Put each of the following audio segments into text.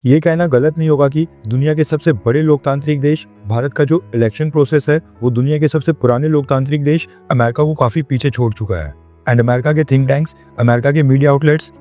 ये कहना गलत नहीं होगा कि दुनिया के सबसे बड़े लोकतांत्रिक देश भारत का जो इलेक्शन प्रोसेस है वो दुनिया के सबसे पुराने लोकतांत्रिक देश अमेरिका को काफ़ी पीछे छोड़ चुका है। एंड अमेरिका के थिंक टैंक्स, अमेरिका के मीडिया आउटलेट्स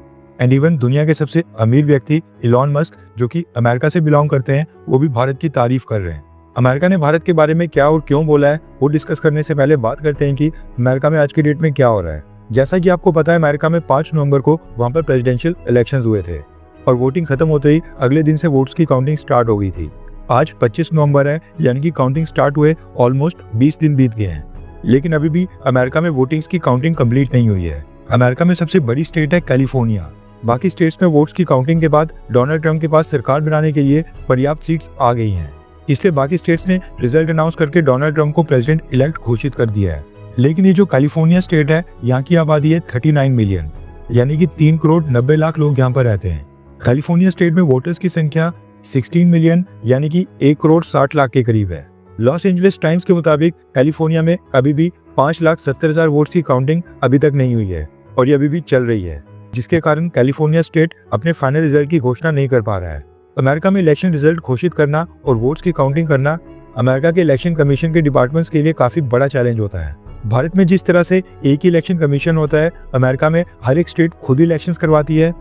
एंड इवन दुनिया के सबसे अमीर व्यक्ति इलॉन मस्क, जो कि अमेरिका से बिलोंग करते हैं, वो भी भारत की तारीफ कर रहे हैं। अमेरिका ने भारत के बारे में क्या और क्यों बोला है वो डिस्कस करने से पहले बात करते हैं कि अमेरिका में आज की डेट में क्या हो रहा है। जैसा कि आपको पता है, अमेरिका में 5 नवंबर को वहाँ पर प्रेसिडेंशियल इलेक्शंस हुए थे और वोटिंग खत्म होते ही अगले दिन से वोट्स की काउंटिंग स्टार्ट हो गई थी। आज 25 नवंबर है, यानी कि काउंटिंग स्टार्ट हुए ऑलमोस्ट 20 दिन बीत गए हैं, लेकिन अभी भी अमेरिका में वोटिंग्स की काउंटिंग कंप्लीट नहीं हुई है। अमेरिका में सबसे बड़ी स्टेट है कैलिफोर्निया। बाकी स्टेट्स में वोट्स की काउंटिंग के बाद डोनाल्ड ट्रंप के पास सरकार बनाने के लिए पर्याप्त सीट्स आ गई हैं, इसलिए बाकी स्टेट्स ने रिजल्ट अनाउंस करके डोनाल्ड ट्रंप को प्रेसिडेंट इलेक्ट घोषित कर दिया है। लेकिन ये जो कैलिफोर्निया स्टेट है, यहाँ की आबादी है 39 मिलियन, यानी कि 3 करोड़ 90 लाख लोग यहाँ पर रहते हैं। कैलिफोर्निया स्टेट में वोटर्स की संख्या 16 मिलियन यानी कि 1 करोड़ 60 लाख के करीब है। लॉस एंजलिस टाइम्स के मुताबिक कैलिफोर्निया में अभी भी 5,70,000 वोट्स की काउंटिंग अभी तक नहीं हुई है और ये अभी भी चल रही है, जिसके कारण कैलिफोर्निया स्टेट अपने फाइनल रिजल्ट की घोषणा नहीं कर पा रहा है। अमेरिका में इलेक्शन रिजल्ट घोषित करना और वोट्स की काउंटिंग करना अमेरिका के इलेक्शन कमीशन के डिपार्टमेंट्स के लिए काफी बड़ा चैलेंज होता है। भारत में जिस तरह से एक ही इलेक्शन कमीशन होता है, अमेरिका में हर एक स्टेट खुद ही इलेक्शंस करवाती है।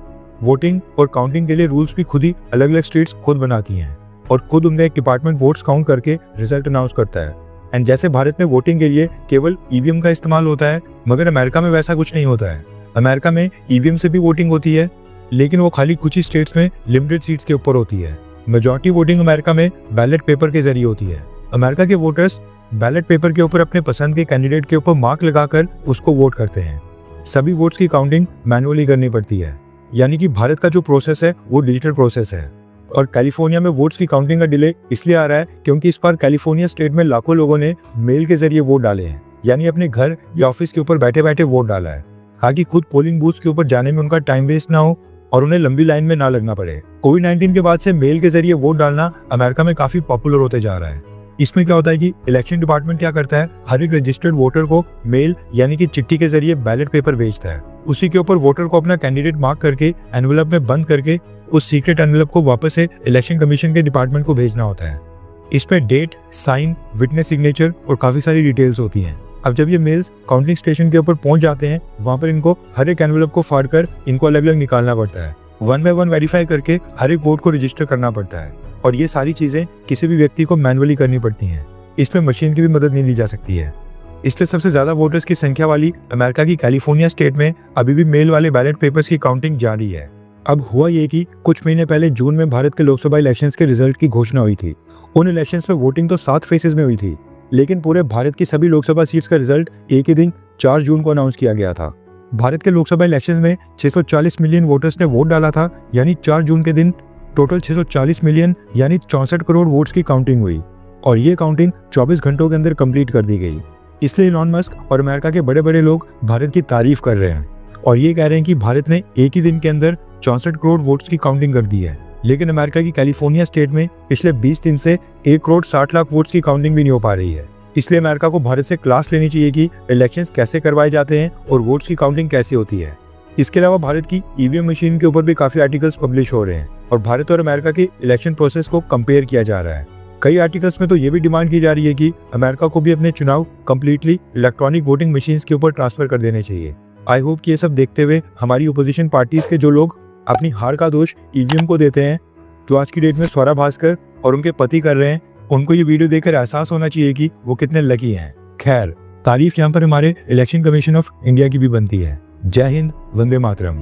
वोटिंग और काउंटिंग के लिए रूल्स भी खुद ही अलग अलग स्टेट्स खुद बनाती हैं और खुद उनका एक डिपार्टमेंट वोट्स काउंट करके रिजल्ट अनाउंस करता है। एंड जैसे भारत में वोटिंग के लिए केवल ईवीएम का इस्तेमाल होता है, मगर अमेरिका में वैसा कुछ नहीं होता है। अमेरिका में ईवीएम से भी वोटिंग होती है, लेकिन वो खाली कुछ ही स्टेट्स में लिमिटेड सीट्स के ऊपर होती है। मेजॉरिटी वोटिंग अमेरिका में बैलेट पेपर के जरिए होती है। अमेरिका के वोटर्स बैलेट पेपर के ऊपर अपने पसंद के कैंडिडेट के ऊपर मार्क लगाकर उसको वोट करते हैं। सभी वोट्स की काउंटिंग मैनुअली करनी पड़ती है, यानी कि भारत का जो प्रोसेस है वो डिजिटल प्रोसेस है। और कैलिफोर्निया में वोट्स की काउंटिंग का डिले इसलिए आ रहा है क्योंकि इस बार कैलिफोर्निया स्टेट में लाखों लोगों ने मेल के जरिए वोट डाले हैं, यानी अपने घर या ऑफिस के ऊपर बैठे बैठे वोट डाला है, ताकि खुद पोलिंग बूथ्स के ऊपर जाने में उनका टाइम वेस्ट ना हो और उन्हें लंबी लाइन में ना लगना पड़े। कोविड-19 के बाद से मेल के जरिए वोट डालना अमेरिका में काफी पॉपुलर होते जा रहा है। इसमें क्या होता है कि इलेक्शन डिपार्टमेंट क्या करता है, हर एक रजिस्टर्ड वोटर को मेल यानी कि चिट्ठी के जरिए बैलेट पेपर भेजता है। उसी के ऊपर वोटर को अपना कैंडिडेट मार्क करके एनवेलप में बंद करके उस सीक्रेट एनवेलप को वापस से इलेक्शन कमीशन के डिपार्टमेंट को भेजना होता है। इसमें डेट, साइन, विटनेस सिग्नेचर और काफी सारी डिटेल्स होती हैं। अब जब ये मेल्स काउंटिंग स्टेशन के ऊपर पहुंच जाते हैं, वहां पर इनको हर एक एनवेलप को फाड़ कर इनको अलग अलग निकालना पड़ता है। 1 बाय 1 वेरीफाई करके हर एक वोट को रजिस्टर करना पड़ता है और ये सारी चीजें किसी भी व्यक्ति को मैनुअली करनी पड़ती हैं। इसमें मशीन की भी मदद नहीं ली जा सकती है। इसलिए सबसे ज्यादा वोटर्स की संख्या वाली अमेरिका की कैलिफोर्निया स्टेट में अभी भी मेल वाले बैलेट पेपर्स की काउंटिंग जारी है। अब हुआ ये कि कुछ महीने पहले जून में भारत के लोकसभा इलेक्शंस के रिजल्ट की घोषणा हुई थी। उन इलेक्शंस में वोटिंग तो 7 फेजेस में हुई थी, लेकिन पूरे भारत की सभी लोकसभा सीट्स का रिजल्ट एक ही दिन 4 जून को अनाउंस किया गया था। भारत के लोकसभा इलेक्शंस में 640 मिलियन वोटर्स ने वोट डाला था, यानी 4 जून के दिन टोटल 640 मिलियन यानी 64 करोड़ वोट्स की काउंटिंग हुई और ये काउंटिंग 24 घंटों के अंदर कंप्लीट कर दी गई। इसलिए इलॉन मस्क और अमेरिका के बड़े बड़े लोग भारत की तारीफ कर रहे हैं और ये कह रहे हैं कि भारत ने एक ही दिन के अंदर 64 करोड़ वोट्स की काउंटिंग कर दी है। लेकिन अमेरिका की कैलिफोर्निया स्टेट में पिछले 20 दिन से 1 करोड़ 60 लाख वोट्स की काउंटिंग भी नहीं हो पा रही है। इसलिए अमेरिका को भारत से क्लास लेनी चाहिए कि इलेक्शंस कैसे करवाए जाते हैं और वोट्स की काउंटिंग कैसे होती है। इसके अलावा भारत की ईवीएम मशीन के ऊपर भी काफी आर्टिकल्स पब्लिश हो रहे हैं और भारत और अमेरिका के इलेक्शन प्रोसेस को कंपेयर किया जा रहा है। कई आर्टिकल्स में तो ये भी डिमांड की जा रही है कि अमेरिका को भी अपने चुनाव कंप्लीटली इलेक्ट्रॉनिक वोटिंग मशीन्स के ऊपर ट्रांसफर कर देने चाहिए। आई होप कि ये सब देखते हुए हमारी ओपोजिशन पार्टीज के जो लोग अपनी हार का दोष ईवीएम को देते हैं, जो आज की डेट में स्वरा भास्कर और उनके पति कर रहे हैं, उनको ये वीडियो देखकर एहसास होना चाहिए कि वो कितने लकी हैं। खैर, तारीफ यहाँ पर हमारे इलेक्शन कमीशन ऑफ इंडिया की भी बनती है। जय हिंद, वंदे मातरम।